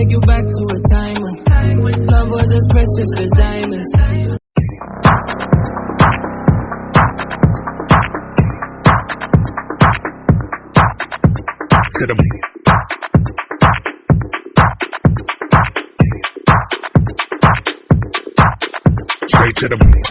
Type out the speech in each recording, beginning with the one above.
take you back to a time when love was as precious as diamonds. To the straight to the brain.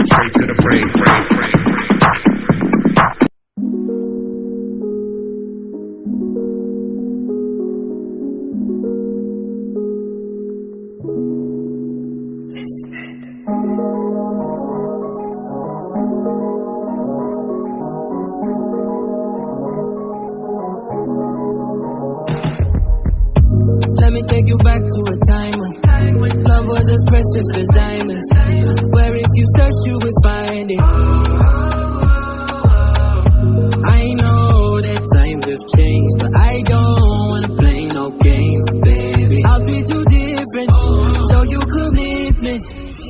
Straight to the brain. Let me take you back to a time when love was as precious as diamonds. Where if you search you would find it. I know that times have changed, but I don't wanna play no games, baby. I'll treat you different, show you commitment.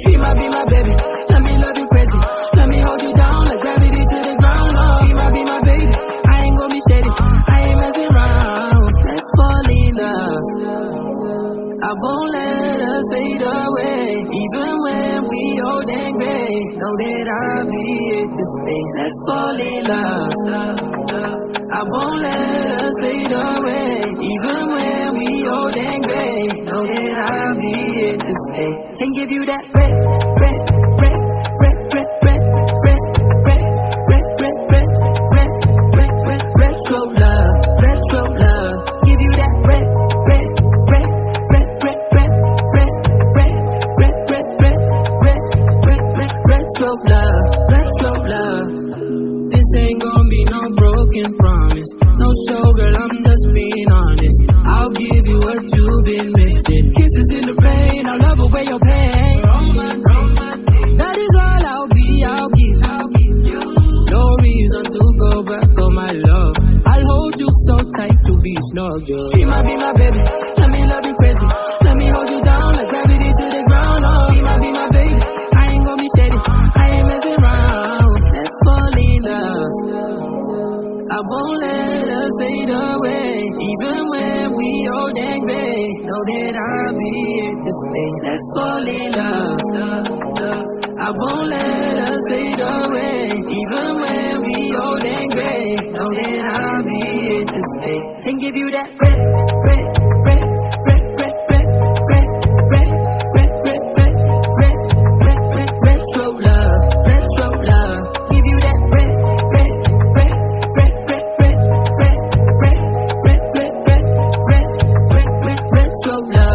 Be my baby, let me love you crazy. Let me hold you down like gravity to the ground. Oh, be my baby, I ain't gonna be shady, I ain't messing around. Let's fall in love, I won't let us fade away. Even when we old and gray, know that I'll be here to stay. Let's fall in love, I won't let us fade away. Even when we old and gray, know that I'll be here to stay. And give you that red slow love, give you that red slow love. This ain't gonna be no broken promise. No show, girl, I'm just being honest. I'll give you what you've been missing. Kisses in the rain, I'll love away your pain. That is all I'll give you. No reason to go back on my love. I'll hold you so tight to be snug, girl. Be my baby, let me love you crazy. Let me hold you down like gravity to the ground. Oh, be my baby, I ain't gonna be shady, I ain't messing around. Let's fall in love, I won't let us fade away. Even when we old and gray, know that I'll be here to stay. Let's fall in love, I won't let us fade away. Even when we old and gray, know that I'll be here to stay. And give you that red slow love, give you that red slow love.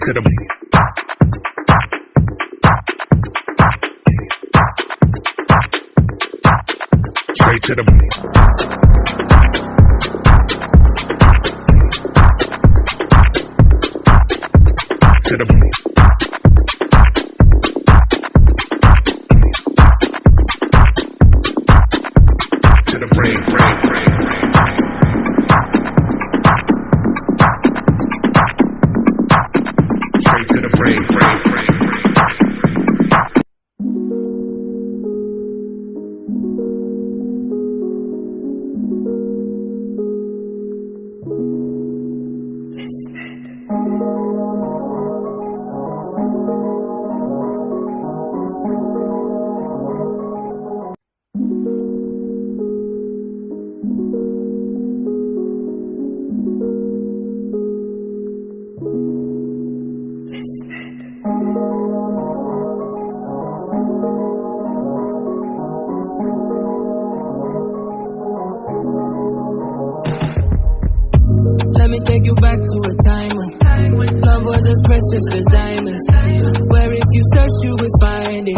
To the straight to the brain. Straight to the brain. me take you back to a time when love was as precious as diamonds, where if you search you would find it.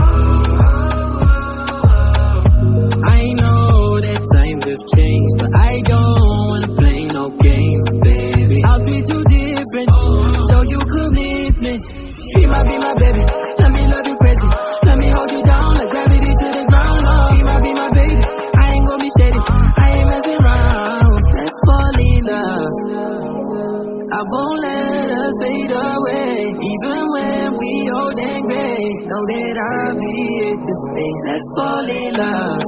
I know that times have changed, but I don't wanna play no games, baby. I'll treat you different, show you commitment. She might be my baby, let me love you crazy, let me hold you down like gravity to the ground. Oh, she might be my baby, I ain't gonna be shady, I ain't messing around. Let's fall in love, I won't let us fade away. Even when we old and gray, know that I'll be here to stay. Let's fall in love,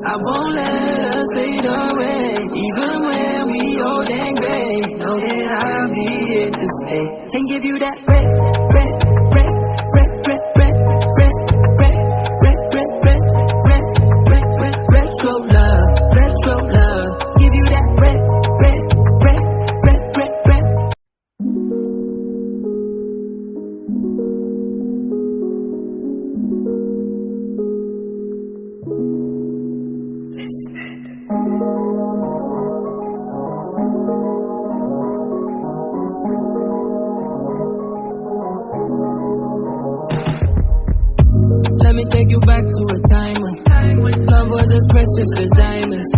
I won't let us fade away. Even when we old and gray, know that I'll be here to stay. And give you that red, red, red, red, red, red, red, red, red, red, red, red, red, red, retro love, retro love. Give you that red, red, red, red, red, red. Let me take you back to a time when love was as precious as diamonds.